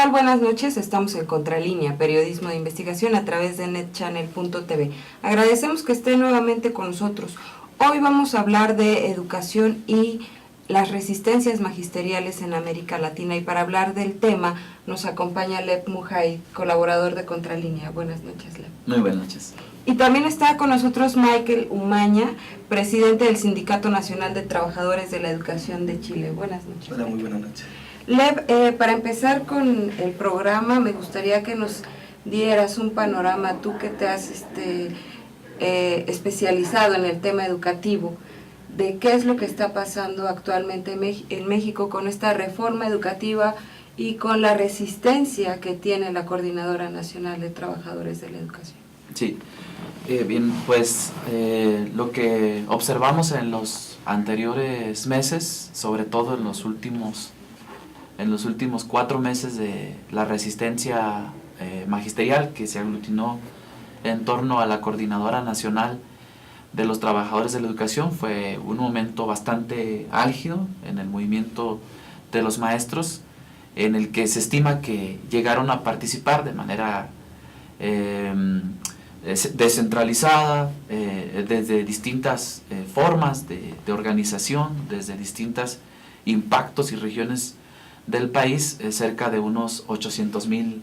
tal? Buenas noches, estamos en Contralínea, periodismo de investigación a través de netchannel.tv. Agradecemos que esté nuevamente con nosotros. Hoy vamos a hablar de educación y las resistencias magisteriales en América Latina, y para hablar del tema nos acompaña Lev Mujaid, colaborador de Contralínea. Buenas noches, Lev. Muy buenas noches. Y también está con nosotros Michael Umaña, presidente del Sindicato Nacional de Trabajadores de la Educación de Chile. Buenas noches. Hola, muy buenas noches. Lev, para empezar con el programa, me gustaría que nos dieras un panorama, tú que te has especializado en el tema educativo, de qué es lo que está pasando actualmente en México con esta reforma educativa y con la resistencia que tiene la Coordinadora Nacional de Trabajadores de la Educación. Sí, bien, pues lo que observamos en los anteriores meses, sobre todo en los últimos 4 meses de la resistencia magisterial que se aglutinó en torno a la Coordinadora Nacional de los Trabajadores de la Educación, fue un momento bastante álgido en el movimiento de los maestros, en el que se estima que llegaron a participar de manera descentralizada, desde distintas formas de organización, desde distintos impactos y regiones del país, cerca de unos 800,000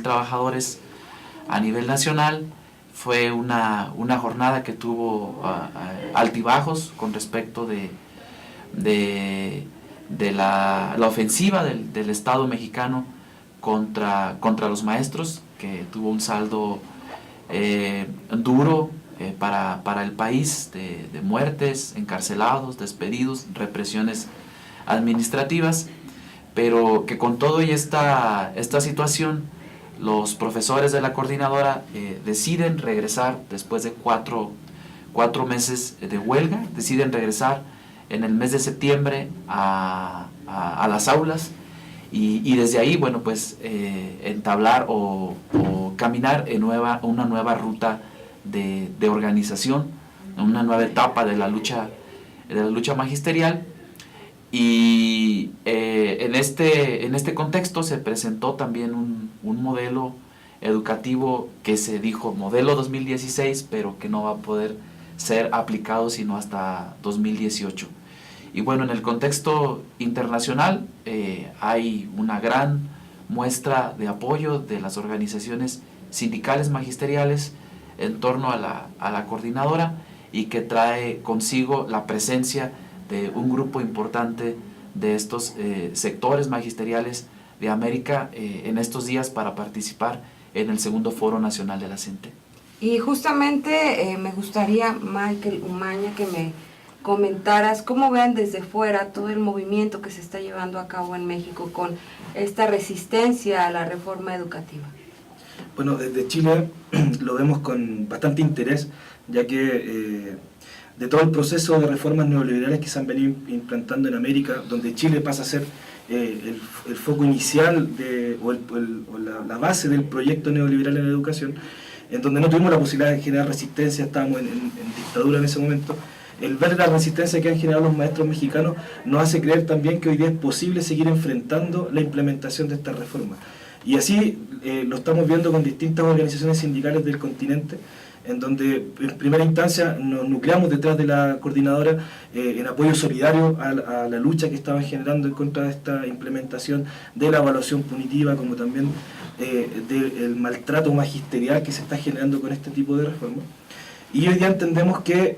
trabajadores a nivel nacional. Fue una jornada que tuvo altibajos con respecto de la ofensiva del Estado mexicano contra los maestros, que tuvo un saldo duro para el país, de muertes, encarcelados, despedidos, represiones administrativas, pero que con todo y esta situación, los profesores de la coordinadora deciden regresar después de cuatro meses de huelga, deciden regresar en el mes de septiembre a las aulas, y desde ahí, bueno, pues entablar o caminar en una nueva ruta de organización, una nueva etapa de la lucha magisterial. Y en este contexto se presentó también un modelo educativo que se dijo modelo 2016, pero que no va a poder ser aplicado sino hasta 2018. Y bueno, en el contexto internacional hay una gran muestra de apoyo de las organizaciones sindicales magisteriales en torno a la coordinadora, y que trae consigo la presencia de un grupo importante de estos sectores magisteriales de América en estos días para participar en el segundo Foro Nacional de la CENTE. Y justamente me gustaría, Michael Umaña, que me comentaras cómo ven desde fuera todo el movimiento que se está llevando a cabo en México con esta resistencia a la reforma educativa. Bueno, desde Chile lo vemos con bastante interés, ya que de todo el proceso de reformas neoliberales que se han venido implantando en América, donde Chile pasa a ser el foco inicial la base del proyecto neoliberal en la educación, en donde no tuvimos la posibilidad de generar resistencia, estábamos en dictadura en ese momento. El ver la resistencia que han generado los maestros mexicanos nos hace creer también que hoy día es posible seguir enfrentando la implementación de esta reforma. Y así lo estamos viendo con distintas organizaciones sindicales del continente, en donde en primera instancia nos nucleamos detrás de la coordinadora en apoyo solidario a la lucha que estaban generando en contra de esta implementación de la evaluación punitiva, como también del maltrato magisterial que se está generando con este tipo de reformas. Y hoy día entendemos que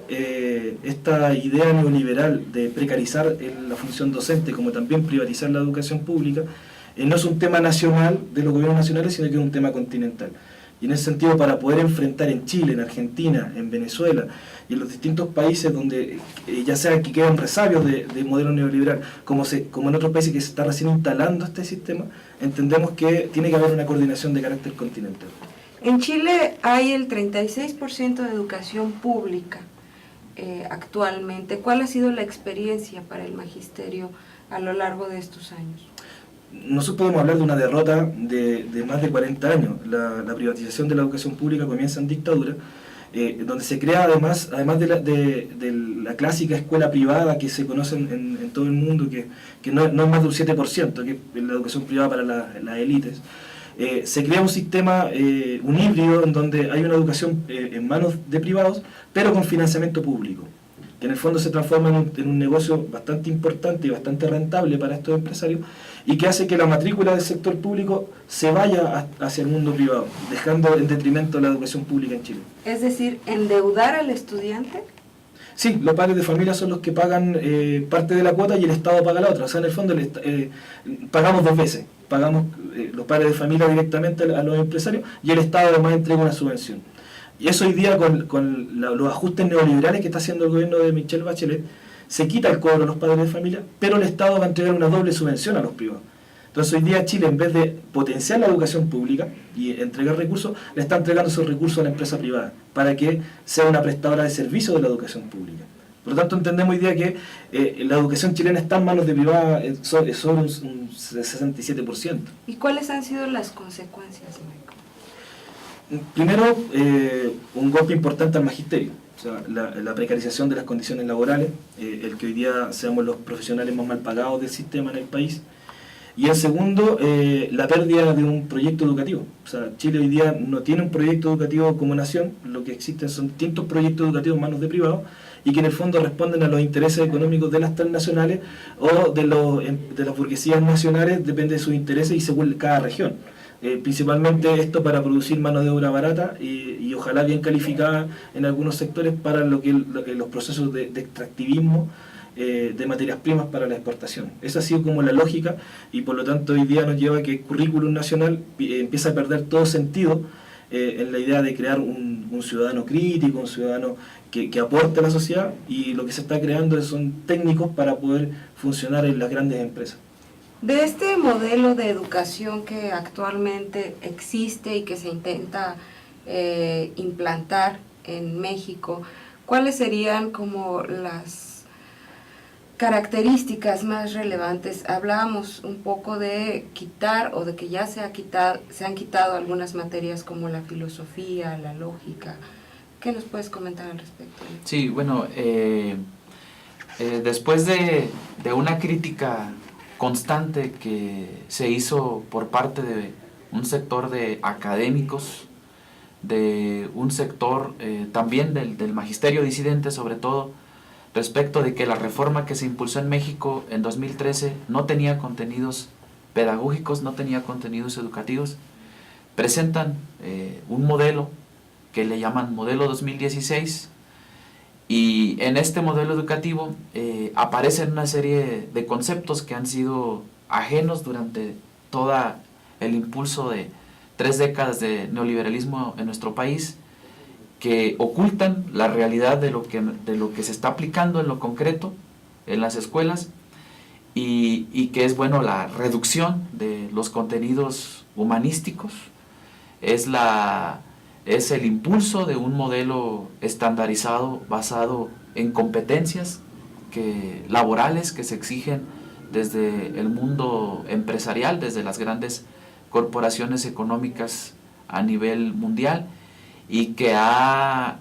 esta idea neoliberal de precarizar la función docente, como también privatizar la educación pública, no es un tema nacional de los gobiernos nacionales, sino que es un tema continental. Y en ese sentido, para poder enfrentar en Chile, en Argentina, en Venezuela y en los distintos países donde ya sea que quedan resabios de modelo neoliberal, como en otros países que se está recién instalando este sistema, entendemos que tiene que haber una coordinación de carácter continental. En Chile hay el 36% de educación pública actualmente. ¿Cuál ha sido la experiencia para el magisterio a lo largo de estos años? Nosotros podemos hablar de una derrota de más de 40 años. La privatización de la educación pública comienza en dictadura, donde se crea además de la clásica escuela privada que se conoce en todo el mundo, que no es más de un 7%, que es la educación privada para las élites. Se crea un sistema, un híbrido, en donde hay una educación en manos de privados, pero con financiamiento público, que en el fondo se transforma en un negocio bastante importante y bastante rentable para estos empresarios, y que hace que la matrícula del sector público se vaya hacia el mundo privado, dejando en detrimento la educación pública en Chile. Es decir, endeudar al estudiante. Sí, los padres de familia son los que pagan parte de la cuota y el Estado paga la otra. O sea, en el fondo pagamos dos veces. Pagamos los padres de familia directamente a los empresarios y el Estado además entrega una subvención. Y eso hoy día con los ajustes neoliberales que está haciendo el gobierno de Michelle Bachelet, se quita el cobro a los padres de familia, pero el Estado va a entregar una doble subvención a los privados. Entonces hoy día Chile, en vez de potenciar la educación pública y entregar recursos, le está entregando esos recursos a la empresa privada para que sea una prestadora de servicio de la educación pública. Por lo tanto, entendemos hoy día que la educación chilena está en manos de privada sobre un 67%. ¿Y cuáles han sido las consecuencias, Michael? Primero, un golpe importante al magisterio. O sea, la precarización de las condiciones laborales, el que hoy día seamos los profesionales más mal pagados del sistema en el país. Y el segundo, la pérdida de un proyecto educativo. O sea, Chile hoy día no tiene un proyecto educativo como nación, lo que existen son distintos proyectos educativos en manos de privados y que en el fondo responden a los intereses económicos de las transnacionales o de las burguesías nacionales, depende de sus intereses y según cada región. Principalmente esto para producir mano de obra barata y ojalá bien calificada en algunos sectores para lo que los procesos de extractivismo de materias primas para la exportación. Esa ha sido como la lógica y por lo tanto hoy día nos lleva a que el currículum nacional empieza a perder todo sentido en la idea de crear un ciudadano crítico, un ciudadano que aporte a la sociedad, y lo que se está creando son técnicos para poder funcionar en las grandes empresas. De este modelo de educación que actualmente existe y que se intenta implantar en México, ¿cuáles serían como las características más relevantes? Hablábamos un poco de quitar o de que ya se han quitado algunas materias como la filosofía, la lógica. ¿Qué nos puedes comentar al respecto? Sí, bueno, después de una crítica constante que se hizo por parte de un sector de académicos, de un sector también del magisterio disidente, sobre todo, respecto de que la reforma que se impulsó en México en 2013 no tenía contenidos pedagógicos, no tenía contenidos educativos, presentan un modelo que le llaman modelo 2016, y en este modelo educativo aparecen una serie de conceptos que han sido ajenos durante todo el impulso de 3 décadas de neoliberalismo en nuestro país, que ocultan la realidad de lo que se está aplicando en lo concreto en las escuelas, y que es bueno la reducción de los contenidos humanísticos, es el impulso de un modelo estandarizado basado en competencias laborales que se exigen desde el mundo empresarial, desde las grandes corporaciones económicas a nivel mundial, y que ha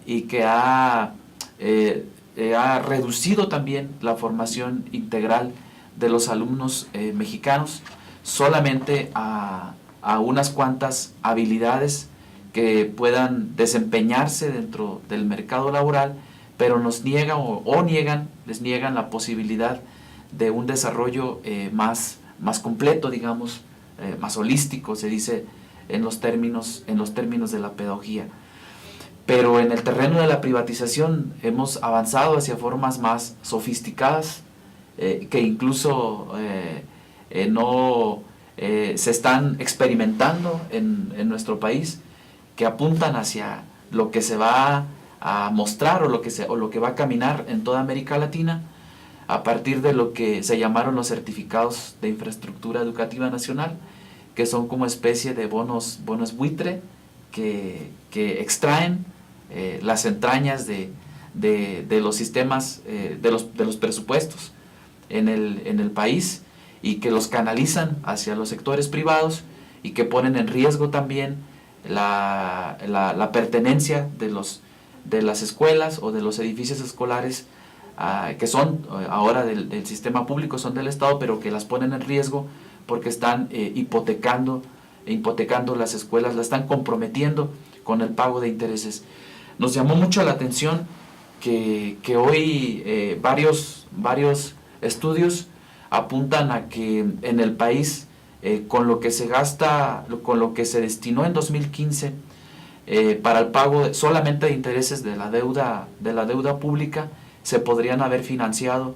reducido también la formación integral de los alumnos mexicanos solamente a unas cuantas habilidades que puedan desempeñarse dentro del mercado laboral, pero les niegan la posibilidad de un desarrollo más completo, digamos, más holístico, se dice en los términos de la pedagogía. Pero en el terreno de la privatización hemos avanzado hacia formas más sofisticadas, que incluso se están experimentando en nuestro país, que apuntan hacia lo que se va a mostrar o lo que va a caminar en toda América Latina a partir de lo que se llamaron los certificados de infraestructura educativa nacional, que son como especie de bonos buitre que extraen las entrañas de los sistemas, de los presupuestos en el país, y que los canalizan hacia los sectores privados, y que ponen en riesgo también la pertenencia de los de las escuelas o de los edificios escolares que son ahora del sistema público, son del Estado, pero que las ponen en riesgo porque están hipotecando las escuelas, las están comprometiendo con el pago de intereses. Nos llamó mucho la atención que hoy varios estudios apuntan a que en el país, con lo que se gasta, con lo que se destinó en 2015 para el pago solamente de intereses de la deuda pública, se podrían haber financiado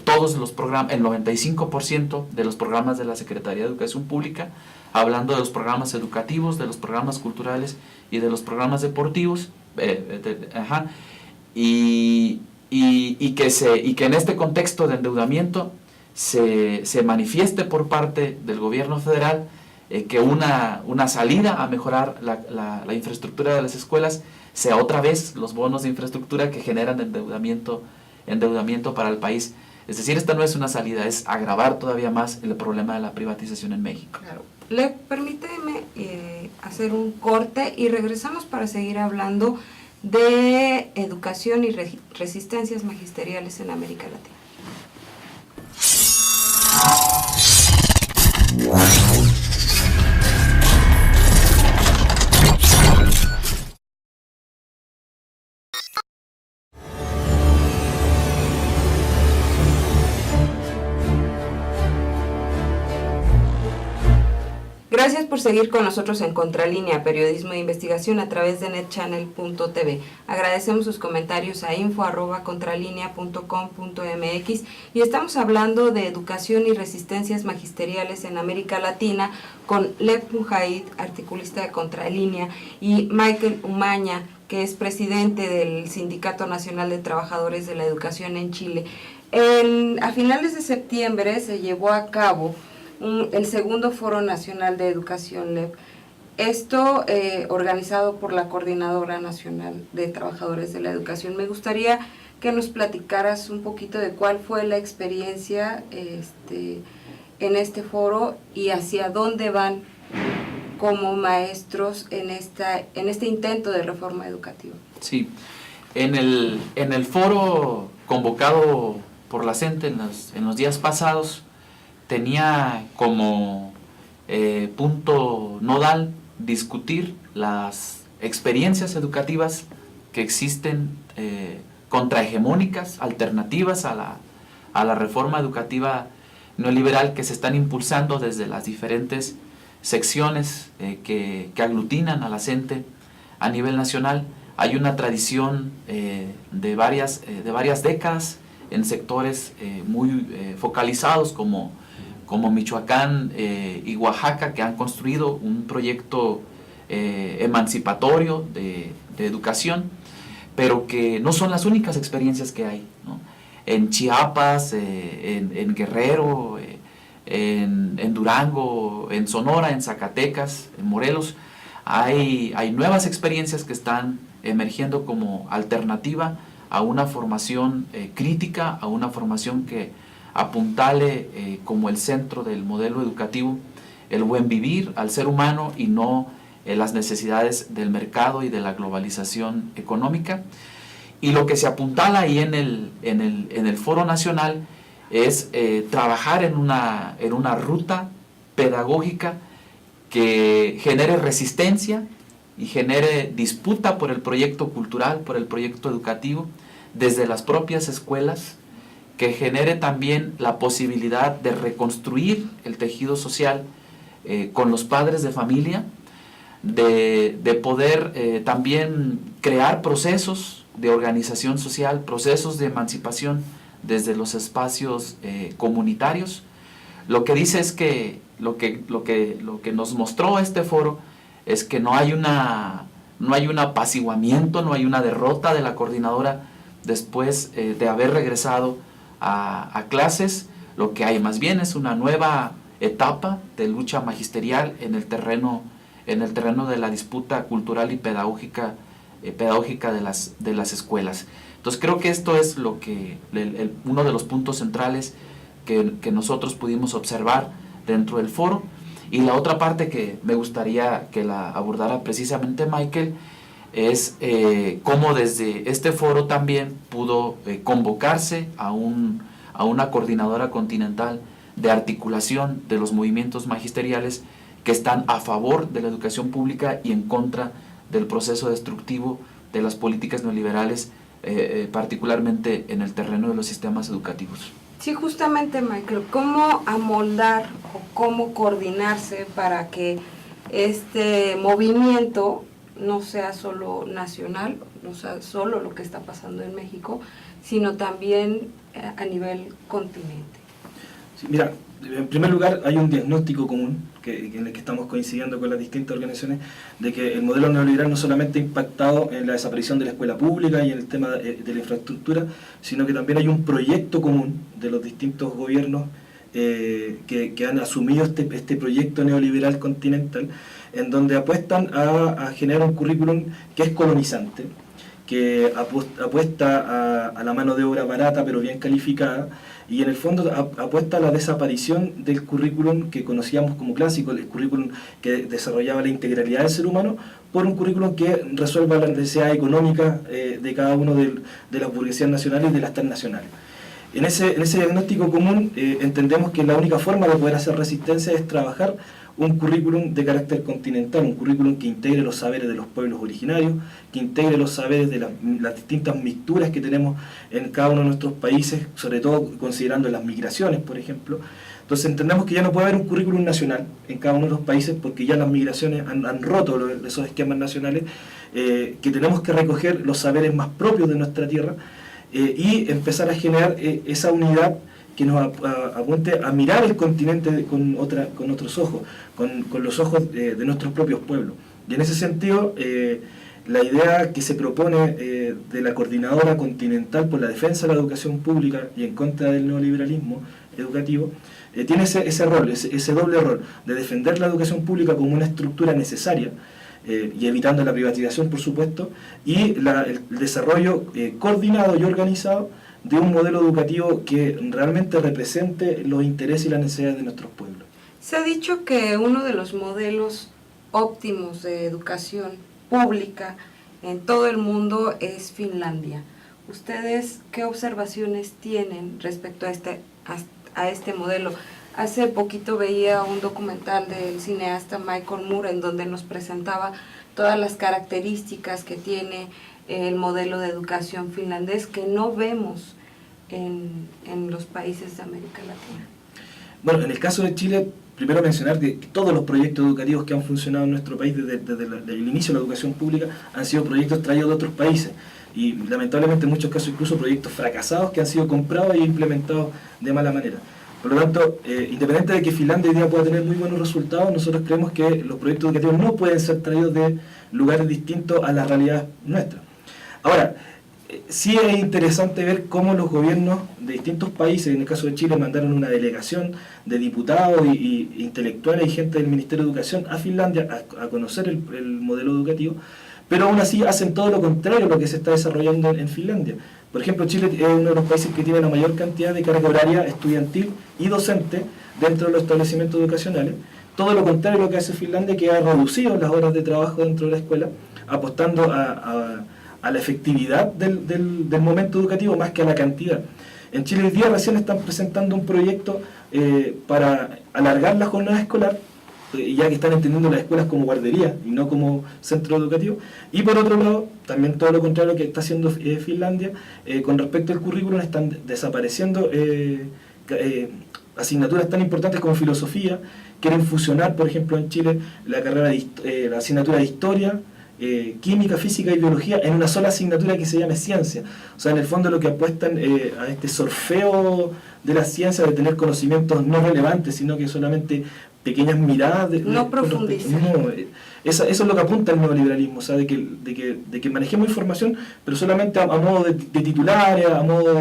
todos los programas, el 95% de los programas de la Secretaría de Educación Pública, hablando de los programas educativos, de los programas culturales y de los programas deportivos, y que en este contexto de endeudamiento se manifieste por parte del gobierno federal que una salida a mejorar la infraestructura de las escuelas sea otra vez los bonos de infraestructura que generan endeudamiento para el país. Es decir, esta no es una salida, es agravar todavía más el problema de la privatización en México. Claro. Permíteme hacer un corte y regresamos para seguir hablando de educación y resistencias magisteriales en América Latina. Gracias por seguir con nosotros en Contralínea, periodismo de investigación a través de netchannel.tv. Agradecemos sus comentarios a info@contralinea.com.mx y estamos hablando de educación y resistencias magisteriales en América Latina con Lev Mujaid, articulista de Contralínea, y Michael Umaña, que es presidente del Sindicato Nacional de Trabajadores de la Educación en Chile. A finales de septiembre se llevó a cabo el segundo Foro Nacional de Educación, LEP. Esto organizado por la Coordinadora Nacional de Trabajadores de la Educación. Me gustaría que nos platicaras un poquito de cuál fue la experiencia en este foro y hacia dónde van como maestros en este intento de reforma educativa. Sí, en el foro convocado por la CENTE en los días pasados, tenía como punto nodal discutir las experiencias educativas que existen contrahegemónicas, alternativas a la reforma educativa neoliberal que se están impulsando desde las diferentes secciones que aglutinan a la CENTE a nivel nacional. Hay una tradición de varias décadas en sectores muy focalizados como Michoacán y Oaxaca, que han construido un proyecto emancipatorio de educación, pero que no son las únicas experiencias que hay, ¿no? En Chiapas, en Guerrero, en Durango, en Sonora, en Zacatecas, en Morelos, hay nuevas experiencias que están emergiendo como alternativa a una formación crítica, a una formación que apuntale como el centro del modelo educativo el buen vivir al ser humano y no las necesidades del mercado y de la globalización económica. Y lo que se apuntala ahí en el Foro Nacional es trabajar en una ruta pedagógica que genere resistencia y genere disputa por el proyecto cultural, por el proyecto educativo, desde las propias escuelas, que genere también la posibilidad de reconstruir el tejido social con los padres de familia, de poder también crear procesos de organización social, procesos de emancipación desde los espacios comunitarios. Lo que dice es que lo que nos mostró este foro es que no hay un apaciguamiento, no hay una derrota de la coordinadora después de haber regresado a clases. Lo que hay más bien es una nueva etapa de lucha magisterial en el terreno de la disputa cultural y pedagógica de las escuelas. Entonces creo que esto es lo que uno de los puntos centrales que nosotros pudimos observar dentro del foro. Y la otra parte que me gustaría que la abordara precisamente Michael es cómo desde este foro también pudo convocarse a una coordinadora continental de articulación de los movimientos magisteriales que están a favor de la educación pública y en contra del proceso destructivo de las políticas neoliberales, particularmente en el terreno de los sistemas educativos. Sí, justamente, Michael, ¿cómo amoldar o cómo coordinarse para que este movimiento no sea solo nacional, no sea solo lo que está pasando en México, sino también a nivel continente? Sí, mira, en primer lugar hay un diagnóstico común en el que estamos coincidiendo con las distintas organizaciones, de que el modelo neoliberal no solamente ha impactado en la desaparición de la escuela pública y en el tema de la infraestructura, sino que también hay un proyecto común de los distintos gobiernos que han asumido este proyecto neoliberal continental, en donde apuestan a generar un currículum que es colonizante, que apuesta a la mano de obra barata pero bien calificada, y en el fondo apuesta a la desaparición del currículum que conocíamos como clásico, el currículum que desarrollaba la integralidad del ser humano, por un currículum que resuelva las necesidades económicas de cada uno de las burguesías nacionales y de las transnacionales. En ese diagnóstico común entendemos que la única forma de poder hacer resistencia es trabajar un currículum de carácter continental, un currículum que integre los saberes de los pueblos originarios, que integre los saberes de las distintas mixturas que tenemos en cada uno de nuestros países, sobre todo considerando las migraciones, por ejemplo. Entonces entendemos que ya no puede haber un currículum nacional en cada uno de los países, porque ya las migraciones han roto esos esquemas nacionales, que tenemos que recoger los saberes más propios de nuestra tierra y empezar a generar esa unidad que nos apunte a mirar el continente con otros ojos, con los ojos de nuestros propios pueblos. Y en ese sentido, la idea que se propone de la Coordinadora Continental por la Defensa de la Educación Pública y en contra del neoliberalismo educativo, tiene ese rol, ese doble rol, de defender la educación pública como una estructura necesaria, y evitando la privatización, por supuesto, y el desarrollo coordinado y organizado de un modelo educativo que realmente represente los intereses y las necesidades de nuestros pueblos. Se ha dicho que uno de los modelos óptimos de educación pública en todo el mundo es Finlandia. ¿Ustedes qué observaciones tienen respecto a este modelo? Hace poquito veía un documental del cineasta Michael Moore en donde nos presentaba todas las características que tiene el modelo de educación finlandés que no vemos en los países de América Latina. Bueno, en el caso de Chile, primero mencionar que todos los proyectos educativos que han funcionado en nuestro país desde el inicio de la educación pública han sido proyectos traídos de otros países, y lamentablemente en muchos casos incluso proyectos fracasados que han sido comprados e implementados de mala manera. Por lo tanto, independiente de que Finlandia hoy día pueda tener muy buenos resultados, nosotros creemos que los proyectos educativos no pueden ser traídos de lugares distintos a la realidad nuestra. Ahora, sí es interesante ver cómo los gobiernos de distintos países, en el caso de Chile, mandaron una delegación de diputados y intelectuales y gente del Ministerio de Educación a Finlandia a conocer el modelo educativo, pero aún así hacen todo lo contrario a lo que se está desarrollando en Finlandia. Por ejemplo, Chile es uno de los países que tiene la mayor cantidad de carga horaria estudiantil y docente dentro de los establecimientos educacionales. Todo lo contrario a lo que hace Finlandia, que ha reducido las horas de trabajo dentro de la escuela, apostando a la efectividad del momento educativo más que a la cantidad. En Chile hoy día recién están presentando un proyecto para alargar la jornada escolar, ya que están entendiendo las escuelas como guardería y no como centro educativo. Y por otro lado, también todo lo contrario que está haciendo Finlandia, con respecto al currículum, están desapareciendo asignaturas tan importantes como filosofía. Quieren fusionar, por ejemplo, en Chile la carrera la asignatura de historia, química, física y biología en una sola asignatura que se llame ciencia. O sea, en el fondo lo que apuestan a este sorfeo de la ciencia, de tener conocimientos no relevantes, sino que solamente pequeñas miradas. No profundizar. No, eso es lo que apunta el neoliberalismo, o sea, de que manejemos información, pero solamente a modo de titulares, a modo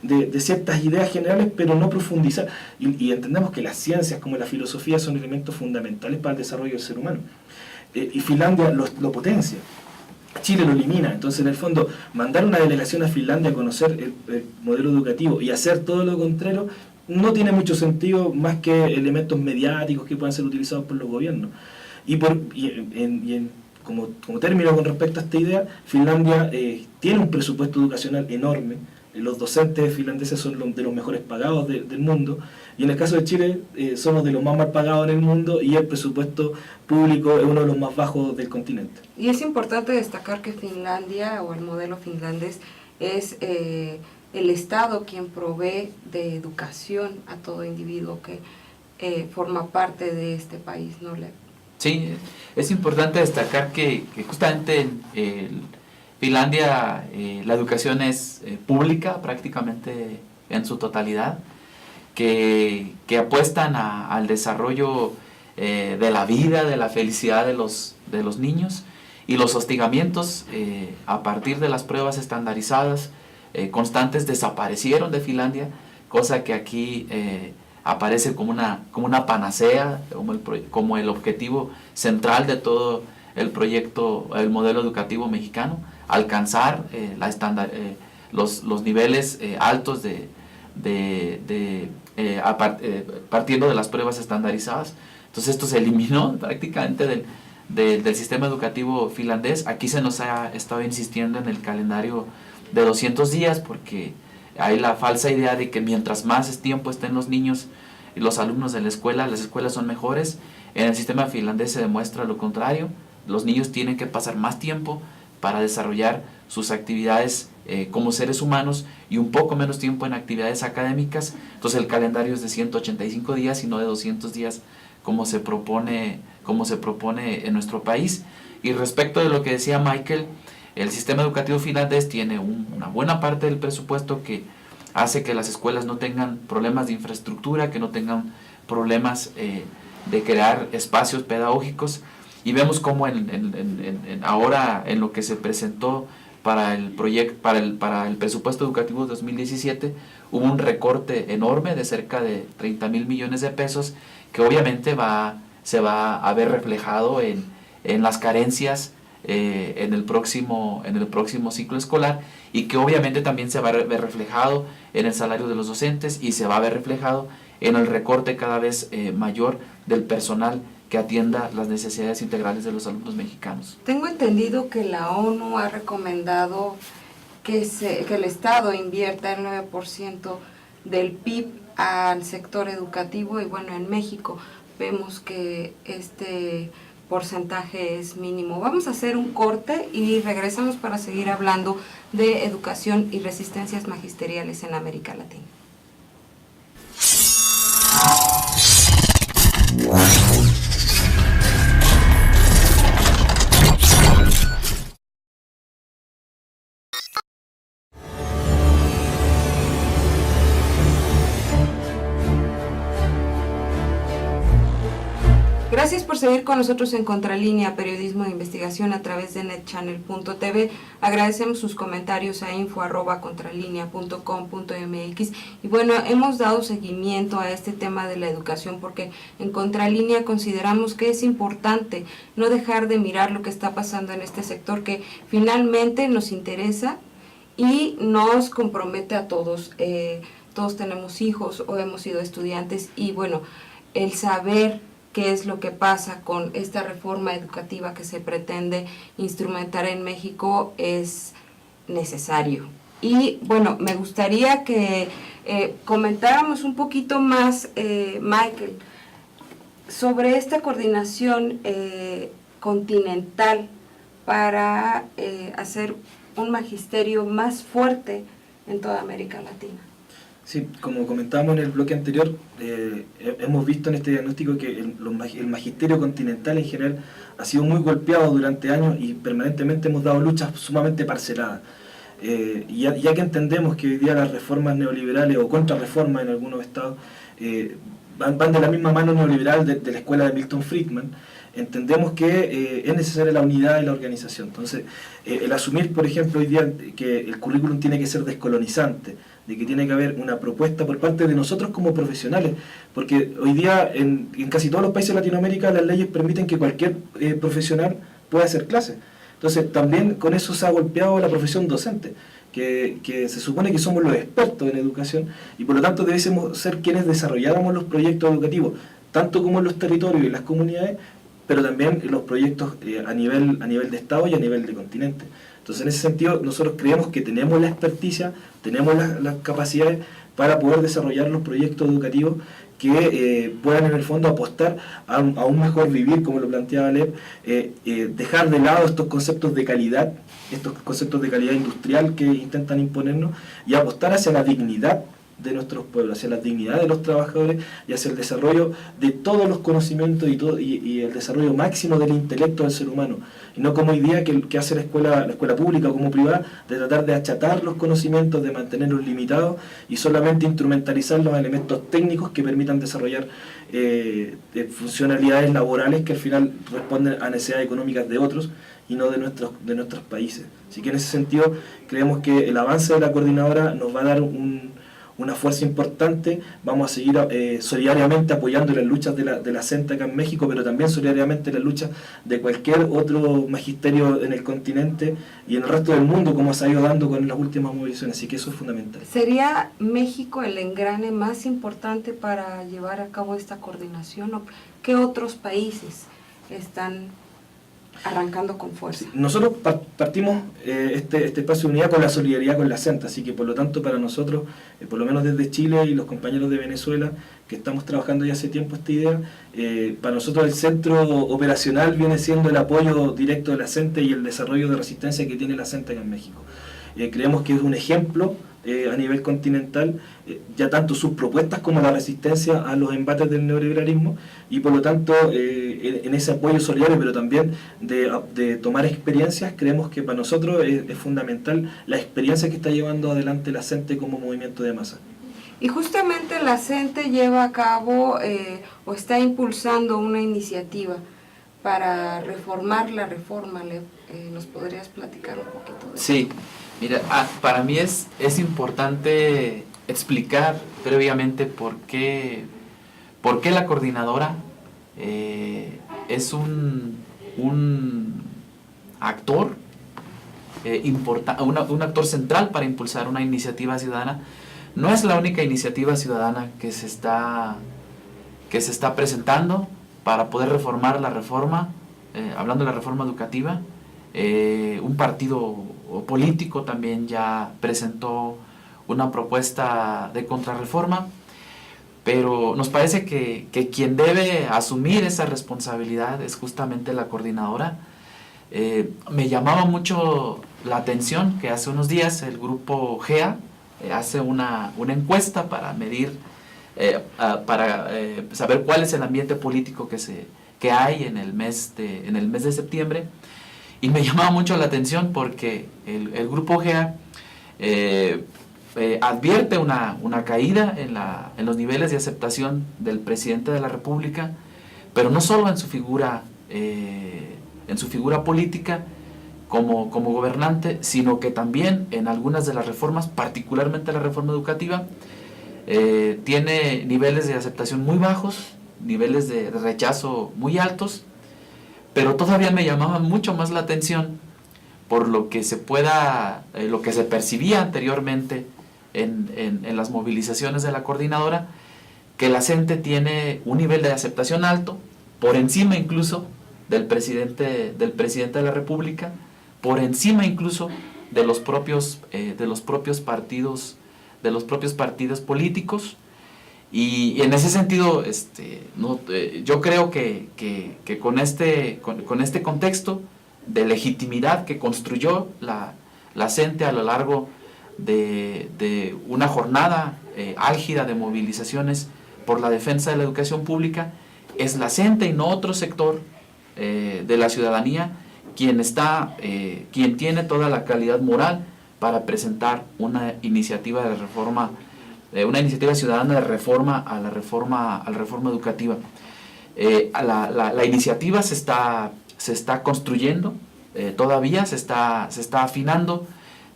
de ciertas ideas generales, pero no profundizar. Y entendemos que las ciencias como la filosofía son elementos fundamentales para el desarrollo del ser humano. Y Finlandia lo potencia, Chile lo elimina. Entonces, en el fondo, mandar una delegación a Finlandia a conocer el modelo educativo y hacer todo lo contrario no tiene mucho sentido, más que elementos mediáticos que puedan ser utilizados por los gobiernos. como término con respecto a esta idea, Finlandia tiene un presupuesto educacional enorme. Los docentes finlandeses son de los mejores pagados del mundo, y en el caso de Chile somos de los más mal pagados en el mundo, y el presupuesto público es uno de los más bajos del continente. Y es importante destacar que Finlandia, o el modelo finlandés, es el Estado quien provee de educación a todo individuo que forma parte de este país, ¿no, Lev? Sí, es importante destacar que justamente en Finlandia la educación es pública prácticamente en su totalidad, que apuestan al desarrollo de la vida, de la felicidad de los niños, y los hostigamientos a partir de las pruebas estandarizadas constantes desaparecieron de Finlandia, cosa que aquí aparece como una panacea, como el objetivo central de todo el proyecto, el modelo educativo mexicano, alcanzar los niveles altos partiendo de las pruebas estandarizadas. Entonces esto se eliminó prácticamente del sistema educativo finlandés. Aquí se nos ha estado insistiendo en el calendario de 200 días porque hay la falsa idea de que mientras más tiempo estén los niños y los alumnos de la escuela, las escuelas son mejores. En el sistema finlandés se demuestra lo contrario. Los niños tienen que pasar más tiempo para desarrollar sus actividades como seres humanos y un poco menos tiempo en actividades académicas. Entonces el calendario es de 185 días y no de 200 días como se propone en nuestro país. Y respecto de lo que decía Michael, el sistema educativo finlandés tiene una buena parte del presupuesto que hace que las escuelas no tengan problemas de infraestructura, que no tengan problemas de crear espacios pedagógicos, y vemos cómo ahora en lo que se presentó para el presupuesto educativo 2017 hubo un recorte enorme de cerca de 30,000 millones de pesos, que obviamente se va a ver reflejado en las carencias en el próximo ciclo escolar, y que obviamente también se va a ver reflejado en el salario de los docentes, y se va a ver reflejado en el recorte cada vez mayor del personal que atienda las necesidades integrales de los alumnos mexicanos. Tengo entendido que la ONU ha recomendado que el Estado invierta el 9% del PIB al sector educativo, y bueno, en México vemos que este porcentaje es mínimo. Vamos a hacer un corte y regresamos para seguir hablando de educación y resistencias magisteriales en América Latina. Gracias por seguir con nosotros en Contralínea, periodismo de investigación a través de netchannel.tv. Agradecemos sus comentarios a info@contralinea.com.mx. Y bueno, hemos dado seguimiento a este tema de la educación porque en Contralínea consideramos que es importante no dejar de mirar lo que está pasando en este sector, que finalmente nos interesa y nos compromete a todos. Todos tenemos hijos o hemos sido estudiantes, y bueno, el saber qué es lo que pasa con esta reforma educativa que se pretende instrumentar en México es necesario. Y bueno, me gustaría que comentáramos un poquito más, Michael, sobre esta coordinación continental para hacer un magisterio más fuerte en toda América Latina. Sí, como comentábamos en el bloque anterior, hemos visto en este diagnóstico que el magisterio continental en general ha sido muy golpeado durante años y permanentemente hemos dado luchas sumamente parceladas. Ya que entendemos que hoy día las reformas neoliberales o contrarreformas en algunos estados van de la misma mano neoliberal de la escuela de Milton Friedman, entendemos que es necesaria la unidad y la organización. Entonces, el asumir, por ejemplo, hoy día que el currículum tiene que ser descolonizante, de que tiene que haber una propuesta por parte de nosotros como profesionales, porque hoy día en casi todos los países de Latinoamérica las leyes permiten que cualquier profesional pueda hacer clases. Entonces, también con eso se ha golpeado la profesión docente, que se supone que somos los expertos en educación y por lo tanto debemos ser quienes desarrolláramos los proyectos educativos, tanto como en los territorios y las comunidades, pero también los proyectos a nivel de Estado y a nivel de continente. Entonces, en ese sentido, nosotros creemos que tenemos la experticia, tenemos las capacidades para poder desarrollar los proyectos educativos que puedan en el fondo apostar a un mejor vivir, como lo planteaba Lev, dejar de lado estos conceptos de calidad industrial que intentan imponernos, y apostar hacia la dignidad de nuestros pueblos, hacia la dignidad de los trabajadores y hacia el desarrollo de todos los conocimientos y el desarrollo máximo del intelecto del ser humano. Y no como hoy día que hace la escuela pública o como privada, de tratar de achatar los conocimientos, de mantenerlos limitados y solamente instrumentalizar los elementos técnicos que permitan desarrollar funcionalidades laborales que al final responden a necesidades económicas de otros y no de nuestros países. Así que en ese sentido creemos que el avance de la coordinadora nos va a dar una fuerza importante. Vamos a seguir solidariamente apoyando las luchas de la CENTE acá en México, pero también solidariamente las luchas de cualquier otro magisterio en el continente y en el resto del mundo, como se ha ido dando con las últimas movilizaciones. Así que eso es fundamental. ¿Sería México el engrane más importante para llevar a cabo esta coordinación? ¿O qué otros países están arrancando con fuerza? Nosotros partimos este espacio de unidad con la solidaridad con la CENTE, así que por lo tanto para nosotros, por lo menos desde Chile y los compañeros de Venezuela, que estamos trabajando ya hace tiempo esta idea, para nosotros el centro operacional viene siendo el apoyo directo de la CENTE y el desarrollo de resistencia que tiene la CENTE acá en México. Creemos que es un ejemplo a nivel continental, ya tanto sus propuestas como la resistencia a los embates del neoliberalismo, y por lo tanto en ese apoyo solidario, pero también de tomar experiencias, creemos que para nosotros es fundamental la experiencia que está llevando adelante la CENTE como movimiento de masa. Y justamente la CENTE lleva a cabo o está impulsando una iniciativa para reformar la reforma. ¿Nos podrías platicar un poquito de eso? Sí. Mira, para mí es importante explicar previamente por qué la coordinadora es un actor un actor central para impulsar una iniciativa ciudadana. No es la única iniciativa ciudadana que se está presentando para poder reformar la reforma, hablando de la reforma educativa. Un partido político también ya presentó una propuesta de contrarreforma, pero nos parece que quien debe asumir esa responsabilidad es justamente la coordinadora. Me llamaba mucho la atención que hace unos días el grupo GEA hace una encuesta para medir, para saber cuál es el ambiente político que hay en el mes de septiembre. Y me llamaba mucho la atención porque el grupo GEA advierte una caída en los niveles de aceptación del presidente de la República, pero no solo en su figura política como gobernante, sino que también en algunas de las reformas, particularmente la reforma educativa, tiene niveles de aceptación muy bajos, niveles de rechazo muy altos. Pero todavía me llamaba mucho más la atención por lo que se percibía anteriormente en las movilizaciones de la coordinadora, que la CENTE tiene un nivel de aceptación alto, por encima incluso del presidente de la República, por encima incluso de los propios partidos políticos. Y en ese sentido, yo creo que con este contexto de legitimidad que construyó la CENTE a lo largo de una jornada álgida de movilizaciones por la defensa de la educación pública, es la CENTE y no otro sector de la ciudadanía quien tiene toda la calidad moral para presentar una iniciativa de reforma, una iniciativa ciudadana de reforma a la reforma educativa. La iniciativa se está construyendo, todavía se está afinando,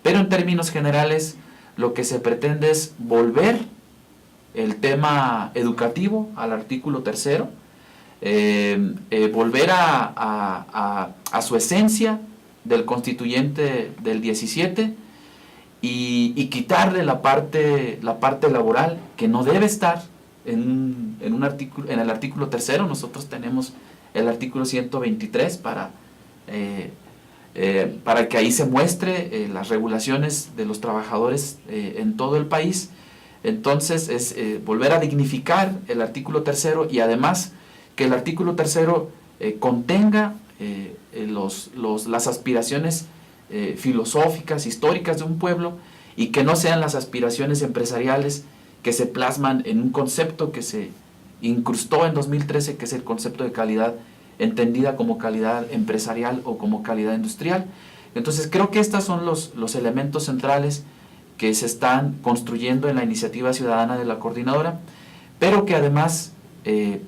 pero en términos generales lo que se pretende es volver el tema educativo al artículo 3º, volver a su esencia del constituyente del 17 y quitarle la parte laboral que no debe estar en el artículo 3º. Nosotros tenemos el artículo 123 para que ahí se muestre las regulaciones de los trabajadores en todo el país. Entonces es volver a dignificar el artículo 3 y además que el artículo 3 contenga las aspiraciones filosóficas, históricas de un pueblo, y que no sean las aspiraciones empresariales que se plasman en un concepto que se incrustó en 2013, que es el concepto de calidad entendida como calidad empresarial o como calidad industrial. Entonces creo que estos son los elementos centrales que se están construyendo en la iniciativa ciudadana de la coordinadora, pero que además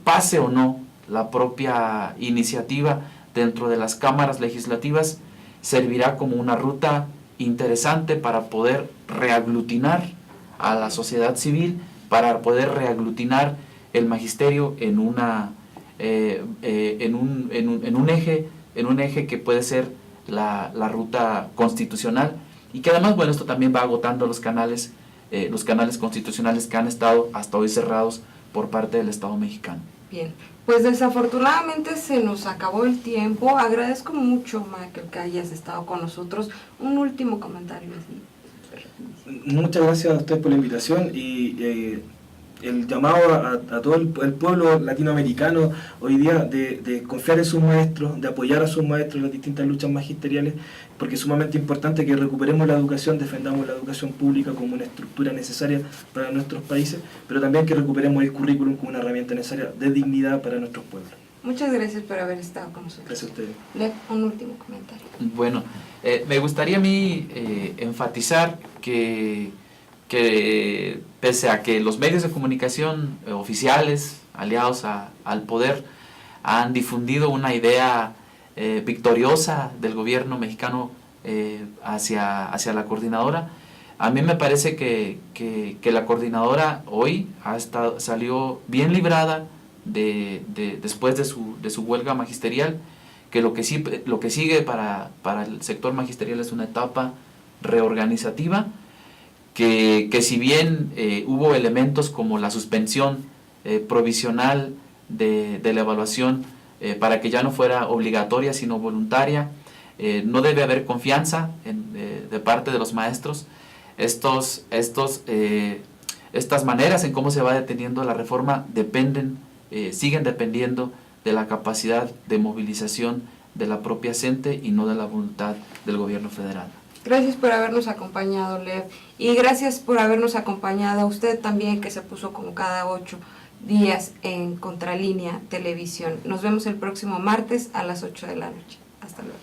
pase o no la propia iniciativa dentro de las cámaras legislativas, servirá como una ruta interesante para poder reaglutinar a la sociedad civil, para poder reaglutinar el magisterio en un eje que puede ser la ruta constitucional, y que además, bueno, esto también va agotando los canales constitucionales que han estado hasta hoy cerrados por parte del Estado mexicano. Bien, pues desafortunadamente se nos acabó el tiempo. Agradezco mucho, Michael, que hayas estado con nosotros. Un último comentario. Muchas gracias a ustedes por la invitación y el llamado a todo el pueblo latinoamericano hoy día de confiar en sus maestros, de apoyar a sus maestros en las distintas luchas magisteriales, porque es sumamente importante que recuperemos la educación, defendamos la educación pública como una estructura necesaria para nuestros países, pero también que recuperemos el currículum como una herramienta necesaria de dignidad para nuestros pueblos. Muchas gracias por haber estado con nosotros. Gracias a ustedes. Lev, un último comentario. Bueno, me gustaría a mí enfatizar que pese a que los medios de comunicación oficiales, aliados al poder, han difundido una idea victoriosa del gobierno mexicano hacia la coordinadora, a mí me parece que la coordinadora hoy salió bien librada después de su huelga magisterial, que lo que sigue para el sector magisterial es una etapa reorganizativa, que si bien hubo elementos como la suspensión provisional de la evaluación para que ya no fuera obligatoria sino voluntaria, no debe haber confianza de parte de los maestros. Estas maneras en cómo se va deteniendo la reforma siguen dependiendo de la capacidad de movilización de la propia CENTE y no de la voluntad del gobierno federal. Gracias por habernos acompañado, Lev, y gracias por habernos acompañado a usted también, que se puso como cada 8 días en Contralínea Televisión. Nos vemos el próximo martes a las 8 de la noche. Hasta luego.